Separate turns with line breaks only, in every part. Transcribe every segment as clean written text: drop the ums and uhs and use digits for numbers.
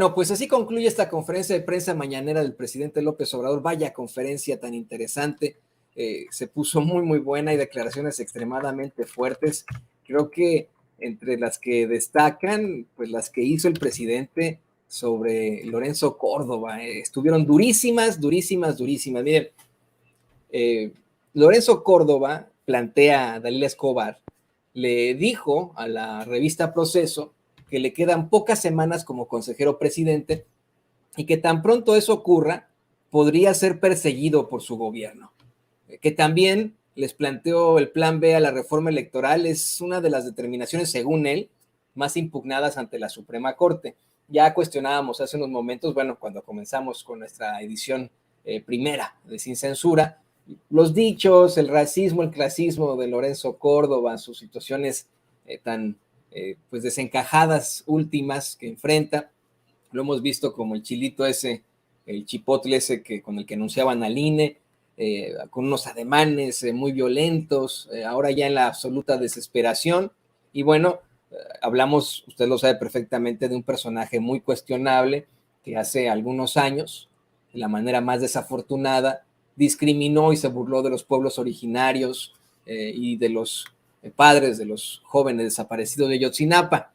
Bueno, pues así concluye esta conferencia de prensa mañanera del presidente López Obrador. Vaya conferencia tan interesante. Se puso muy, muy buena y declaraciones extremadamente fuertes. Creo que entre las que destacan, pues las que hizo el presidente sobre Lorenzo Córdoba, estuvieron durísimas, durísimas, durísimas. Miren, Lorenzo Córdoba plantea a Dalila Escobar, le dijo a la revista Proceso que le quedan pocas semanas como consejero presidente y que tan pronto eso ocurra, podría ser perseguido por su gobierno. Que también les planteó el plan B a la reforma electoral, es una de las determinaciones, según él, más impugnadas ante la Suprema Corte. Ya cuestionábamos hace unos momentos, bueno, cuando comenzamos con nuestra edición primera de Sin Censura, los dichos, el racismo, el clasismo de Lorenzo Córdoba, sus situaciones tan pues desencajadas últimas que enfrenta. Lo hemos visto como el chilito ese, el chipotle ese con el que anunciaban al INE, con unos ademanes muy violentos, ahora ya en la absoluta desesperación. Y bueno, hablamos, usted lo sabe perfectamente, de un personaje muy cuestionable que hace algunos años, de la manera más desafortunada, discriminó y se burló de los pueblos originarios y de los padres de los jóvenes desaparecidos de Yotzinapa.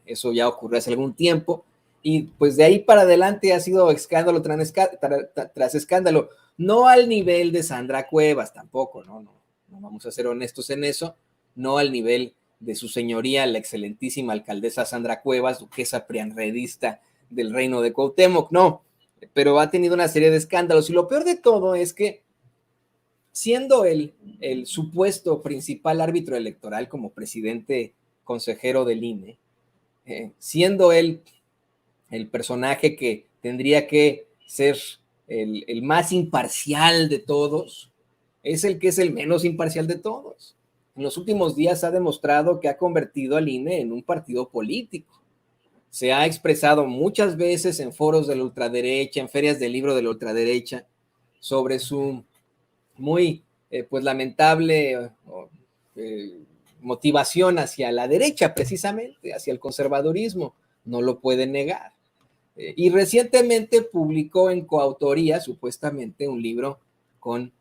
Eso ya ocurrió hace algún tiempo, y pues de ahí para adelante ha sido escándalo tras escándalo, no al nivel de Sandra Cuevas tampoco, no vamos a ser honestos en eso, no al nivel de su señoría, la excelentísima alcaldesa Sandra Cuevas, duquesa prianredista del reino de Cuauhtémoc, no, pero ha tenido una serie de escándalos, y lo peor de todo es que siendo el supuesto principal árbitro electoral como presidente consejero del INE, siendo él el personaje que tendría que ser el más imparcial de todos, es el que es el menos imparcial de todos. En los últimos días ha demostrado que ha convertido al INE en un partido político. Se ha expresado muchas veces en foros de la ultraderecha, en ferias del libro de la ultraderecha, sobre su muy pues lamentable motivación hacia la derecha, precisamente, hacia el conservadurismo, no lo puede negar. Y recientemente publicó en coautoría, supuestamente, un libro con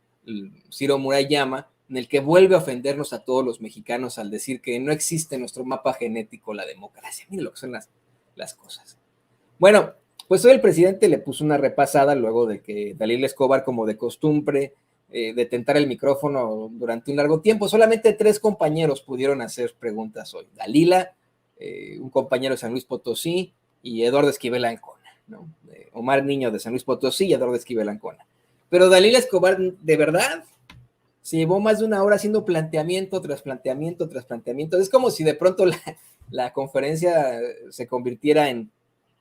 Ciro Murayama, en el que vuelve a ofendernos a todos los mexicanos al decir que no existe en nuestro mapa genético la democracia. Miren lo que son las cosas. Bueno, pues hoy el presidente le puso una repasada luego de que Dalila Escobar, como de costumbre, de tentar el micrófono durante un largo tiempo. Solamente 3 compañeros pudieron hacer preguntas hoy. Dalila, un compañero de San Luis Potosí, y Eduardo Esquivel Ancona, ¿no? Omar Niño de San Luis Potosí y Eduardo Esquivel Ancona. Pero Dalila Escobar, de verdad, se llevó más de una hora haciendo planteamiento tras planteamiento tras planteamiento. Es como si de pronto la conferencia se convirtiera en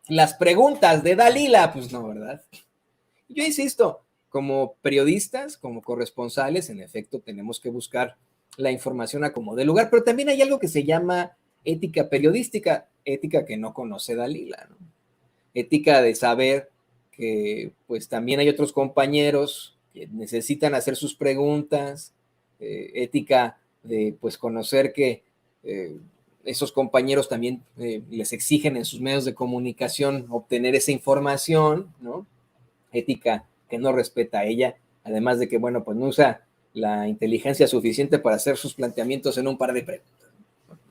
las preguntas de Dalila. Pues no, ¿verdad? Yo insisto, como periodistas, como corresponsales, en efecto, tenemos que buscar la información a como de lugar, pero también hay algo que se llama ética periodística, ética que no conoce Dalila, ¿no? Ética de saber que pues también hay otros compañeros que necesitan hacer sus preguntas, ética de pues conocer que esos compañeros también les exigen en sus medios de comunicación obtener esa información, ¿no? Ética que no respeta a ella, además de que, bueno, pues no usa la inteligencia suficiente para hacer sus planteamientos en un par de preguntas.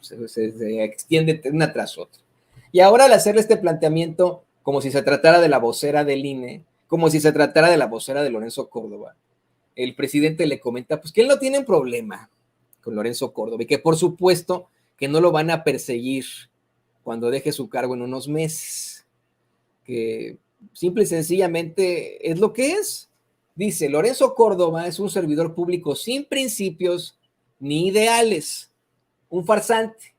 Se extiende una tras otra. Y ahora al hacerle este planteamiento, como si se tratara de la vocera del INE, como si se tratara de la vocera de Lorenzo Córdoba, el presidente le comenta pues que él no tiene problema con Lorenzo Córdoba y que por supuesto que no lo van a perseguir cuando deje su cargo en unos meses, que simple y sencillamente es lo que es. Dice, Lorenzo Córdoba es un servidor público sin principios ni ideales, un farsante,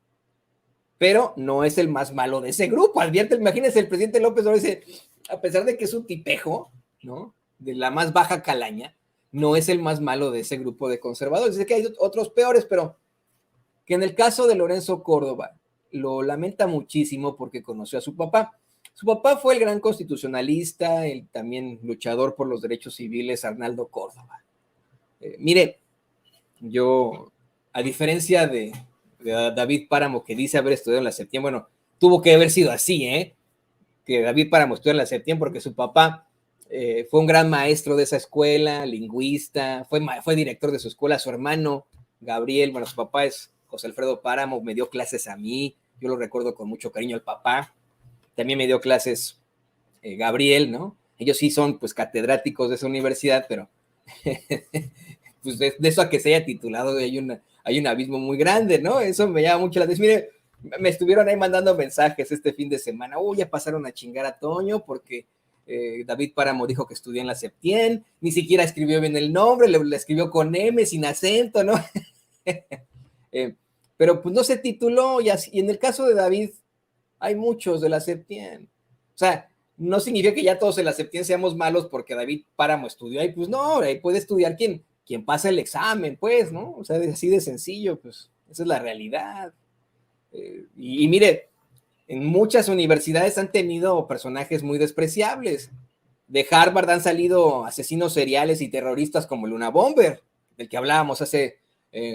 pero no es el más malo de ese grupo. Advierte, imagínense, el presidente López Obrador dice, a pesar de que es un tipejo, ¿no? De la más baja calaña, no es el más malo de ese grupo de conservadores. Dice que hay otros peores, pero que en el caso de Lorenzo Córdoba lo lamenta muchísimo porque conoció a su papá. Su papá fue el gran constitucionalista, el también luchador por los derechos civiles, Arnaldo Córdoba. Mire, yo, a diferencia de David Páramo, que dice haber estudiado en la Septiembre, bueno, tuvo que haber sido así, ¿eh? que David Páramo estudió en la Septién porque su papá fue un gran maestro de esa escuela, lingüista, fue director de su escuela, su hermano Gabriel, bueno, su papá es José Alfredo Páramo, me dio clases a mí, yo lo recuerdo con mucho cariño al papá, también me dio clases Gabriel, ¿no? Ellos sí son pues catedráticos de esa universidad, pero pues de eso a que se haya titulado hay un abismo muy grande, ¿no? Eso me llama mucho la atención. Mire, me estuvieron ahí mandando mensajes este fin de semana, ya pasaron a chingar a Toño porque David Páramo dijo que estudió en la Septién, ni siquiera escribió bien el nombre, le escribió con M, sin acento, ¿no? Pero pues no se tituló, y en el caso de David, hay muchos de la Septién. O sea, no significa que ya todos en la Septién seamos malos porque David Páramo estudió ahí, pues no, ahí puede estudiar quien pasa el examen, pues, ¿no? O sea, así de sencillo, pues, esa es la realidad. Y mire, en muchas universidades han tenido personajes muy despreciables. De Harvard han salido asesinos seriales y terroristas como el Luna Bomber, del que hablábamos hace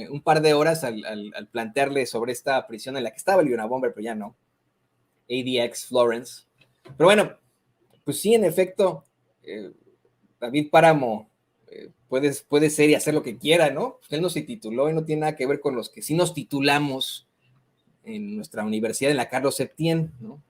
un par de horas al plantearle sobre esta prisión en la que estaba el Luna Bomber, pero ya no. ADX Florence. Pero bueno, pues sí, en efecto, David Páramo puede ser y hacer lo que quiera, ¿no? Él no se tituló y no tiene nada que ver con los que sí nos titulamos en nuestra universidad, en la Carlos Septién, ¿no?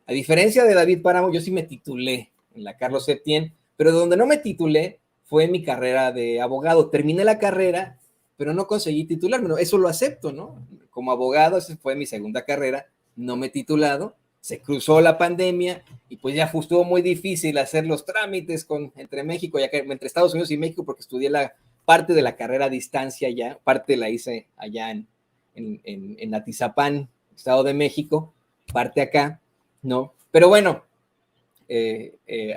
A diferencia de David Páramo, yo sí me titulé en la Carlos Septién, pero donde no me titulé fue en mi carrera de abogado. Terminé la carrera, pero no conseguí titularme, ¿no? Eso lo acepto, ¿no? Como abogado, esa fue mi segunda carrera, no me he titulado, se cruzó la pandemia y pues ya estuvo muy difícil hacer los trámites entre México, entre Estados Unidos y México, porque estudié la parte de la carrera a distancia ya, parte la hice allá en Atizapán, Estado de México, parte acá, ¿no? Pero bueno,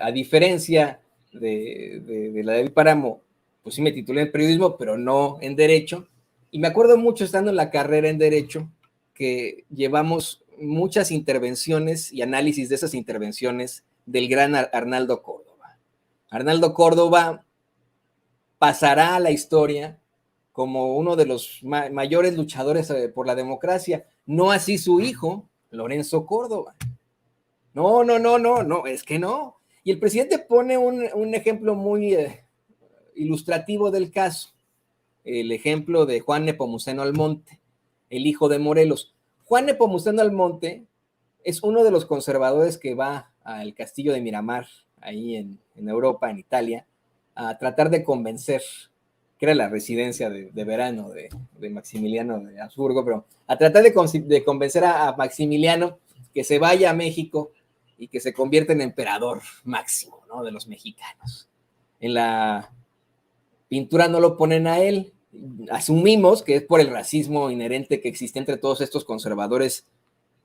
a diferencia de la de David Páramo, pues sí me titulé en periodismo, pero no en derecho. Y me acuerdo mucho estando en la carrera en derecho que llevamos muchas intervenciones y análisis de esas intervenciones del gran Arnaldo Córdoba. Arnaldo Córdoba pasará a la historia como uno de los mayores luchadores por la democracia, no así su hijo, Lorenzo Córdoba. No, es que no. Y el presidente pone un ejemplo muy ilustrativo del caso, el ejemplo de Juan Nepomuceno Almonte, el hijo de Morelos. Juan Nepomuceno Almonte es uno de los conservadores que va al castillo de Miramar, ahí en Europa, en Italia, a tratar de convencer, que era la residencia de verano de Maximiliano de Habsburgo, pero a tratar de convencer a Maximiliano que se vaya a México y que se convierta en emperador máximo, ¿no? De los mexicanos. En la pintura no lo ponen a él, asumimos que es por el racismo inherente que existe entre todos estos conservadores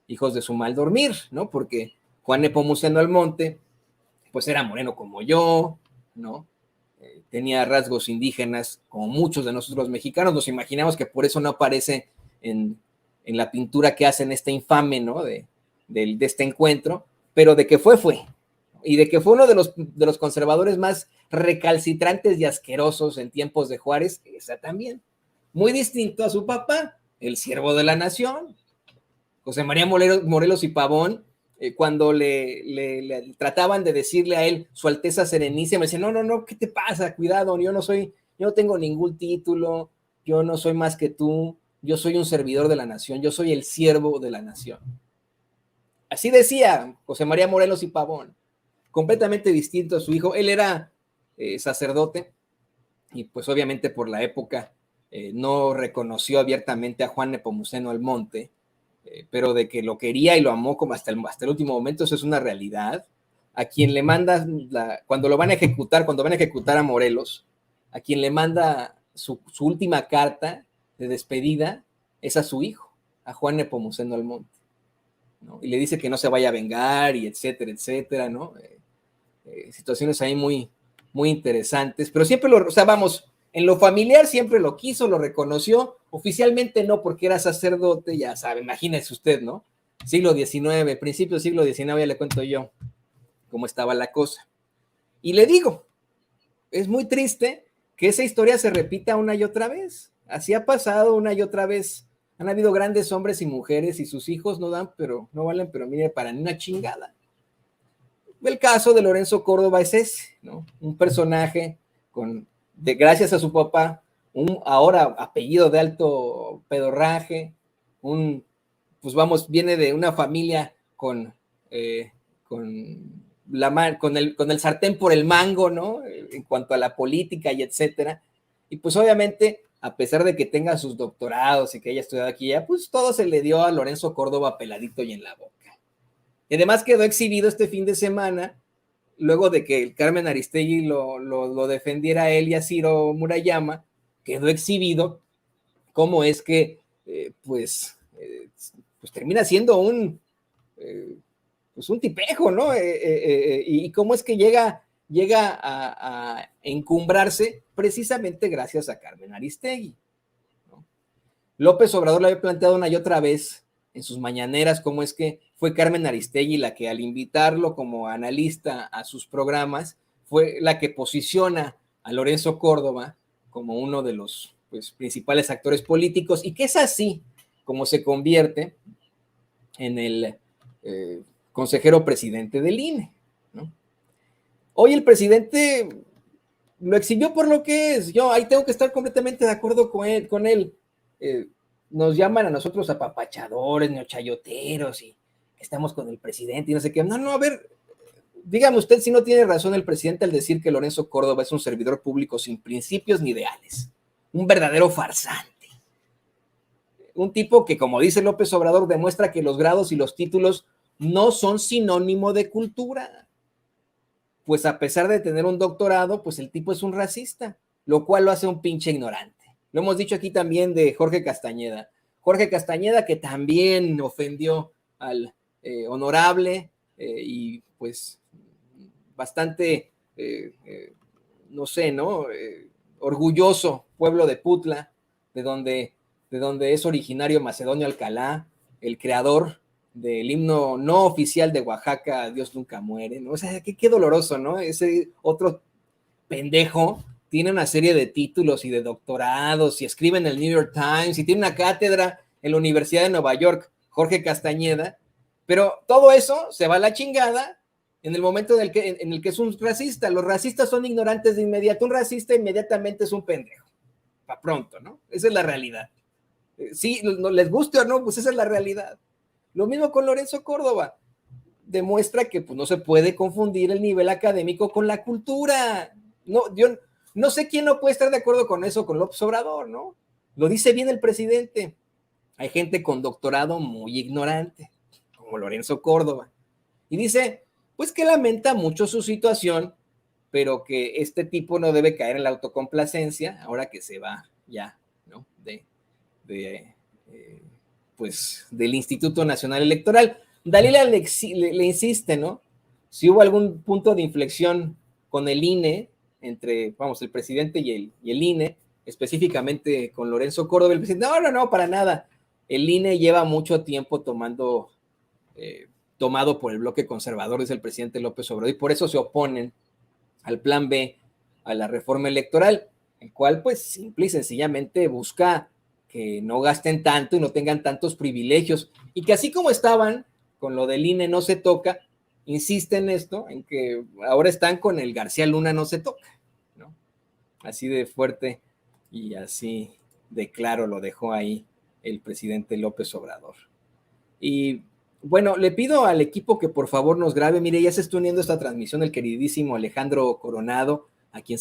hijos de su mal dormir, ¿no? Porque Juan Nepomuceno Almonte, pues era moreno como yo, ¿no? Tenía rasgos indígenas como muchos de nosotros mexicanos, nos imaginamos que por eso no aparece en la pintura que hacen este infame, ¿no? De este encuentro, pero de que fue, y de que fue uno de los conservadores más recalcitrantes y asquerosos en tiempos de Juárez, esa también. Muy distinto a su papá, el siervo de la nación, José María Morelos y Pavón, cuando le trataban de decirle a él, Su Alteza Serenísima, me decía, no, ¿qué te pasa? Cuidado, yo no tengo ningún título, yo no soy más que tú, yo soy un servidor de la nación, yo soy el siervo de la nación. Así decía José María Morelos y Pavón, completamente distinto a su hijo. Él era sacerdote y pues obviamente por la época no reconoció abiertamente a Juan Nepomuceno Almonte, pero de que lo quería y lo amó como hasta el último momento, eso es una realidad. A quien le manda, cuando van a ejecutar a Morelos, a quien le manda su última carta de despedida es a su hijo, a Juan Nepomuceno Almonte, ¿no? Y le dice que no se vaya a vengar y etcétera, ¿no? Situaciones ahí muy, muy interesantes, pero siempre en lo familiar siempre lo quiso, lo reconoció, oficialmente no, porque era sacerdote, ya sabe, imagínese usted, ¿no? Siglo XIX, principio del siglo XIX, ya le cuento yo cómo estaba la cosa. Y le digo, es muy triste que esa historia se repita una y otra vez. Así ha pasado una y otra vez. Han habido grandes hombres y mujeres y sus hijos no valen, pero mire, para ni una chingada. El caso de Lorenzo Córdoba es ese, ¿no? Un personaje gracias a su papá, un ahora apellido de alto pedorraje, viene de una familia con el sartén por el mango, ¿no? En cuanto a la política y etcétera. Y pues obviamente, a pesar de que tenga sus doctorados y que haya estudiado aquí ya, pues todo se le dio a Lorenzo Córdoba peladito y en la boca. Y además quedó exhibido este fin de semana, luego de que el Carmen Aristegui lo defendiera a él y a Ciro Murayama, quedó exhibido cómo es que pues termina siendo pues un tipejo, ¿no? Y cómo es que llega a encumbrarse precisamente gracias a Carmen Aristegui, ¿no? López Obrador le había planteado una y otra vez en sus mañaneras cómo es que fue Carmen Aristegui la que al invitarlo como analista a sus programas fue la que posiciona a Lorenzo Córdoba como uno de los pues, principales actores políticos y que es así como se convierte en el consejero presidente del INE, ¿no? Hoy el presidente lo exhibió por lo que es. Yo ahí tengo que estar completamente de acuerdo con él. Nos llaman a nosotros apapachadores, neochayoteros y estamos con el presidente y no sé qué. No, a ver, dígame usted si no tiene razón el presidente al decir que Lorenzo Córdoba es un servidor público sin principios ni ideales, un verdadero farsante. Un tipo que, como dice López Obrador, demuestra que los grados y los títulos no son sinónimo de cultura. Pues a pesar de tener un doctorado, pues el tipo es un racista, lo cual lo hace un pinche ignorante. Lo hemos dicho aquí también de Jorge Castañeda. Jorge Castañeda que también ofendió al honorable y pues bastante, no sé, ¿no? Orgulloso pueblo de Putla, de donde es originario Macedonio Alcalá, el creador del himno no oficial de Oaxaca, Dios nunca muere, ¿no? O sea, qué doloroso, ¿no? Ese otro pendejo tiene una serie de títulos y de doctorados y escribe en el New York Times y tiene una cátedra en la Universidad de Nueva York, Jorge Castañeda, pero todo eso se va a la chingada en el momento en el que es un racista. Los racistas son ignorantes de inmediato. Un racista inmediatamente es un pendejo. Para pronto, ¿no? Esa es la realidad. Sí, no les guste o no, pues esa es la realidad. Lo mismo con Lorenzo Córdoba. Demuestra que pues, no se puede confundir el nivel académico con la cultura. No, yo no sé quién no puede estar de acuerdo con eso, con López Obrador, ¿no? Lo dice bien el presidente. Hay gente con doctorado muy ignorante, como Lorenzo Córdoba. Y dice, pues que lamenta mucho su situación, pero que este tipo no debe caer en la autocomplacencia, ahora que se va ya, ¿no? Pues del Instituto Nacional Electoral. Dalila le insiste, ¿no? Si hubo algún punto de inflexión con el INE, entre, vamos, el presidente y el INE, específicamente con Lorenzo Córdoba, el presidente, no, para nada. El INE lleva mucho tiempo tomado por el bloque conservador, dice el presidente López Obrador, y por eso se oponen al plan B, a la reforma electoral, el cual pues simple y sencillamente busca que no gasten tanto y no tengan tantos privilegios, y que así como estaban con lo del INE no se toca, insiste en esto, en que ahora están con el García Luna no se toca, ¿no? Así de fuerte y así de claro lo dejó ahí el presidente López Obrador. Y bueno, le pido al equipo que por favor nos grabe. Mire, ya se está uniendo esta transmisión el queridísimo Alejandro Coronado, a quien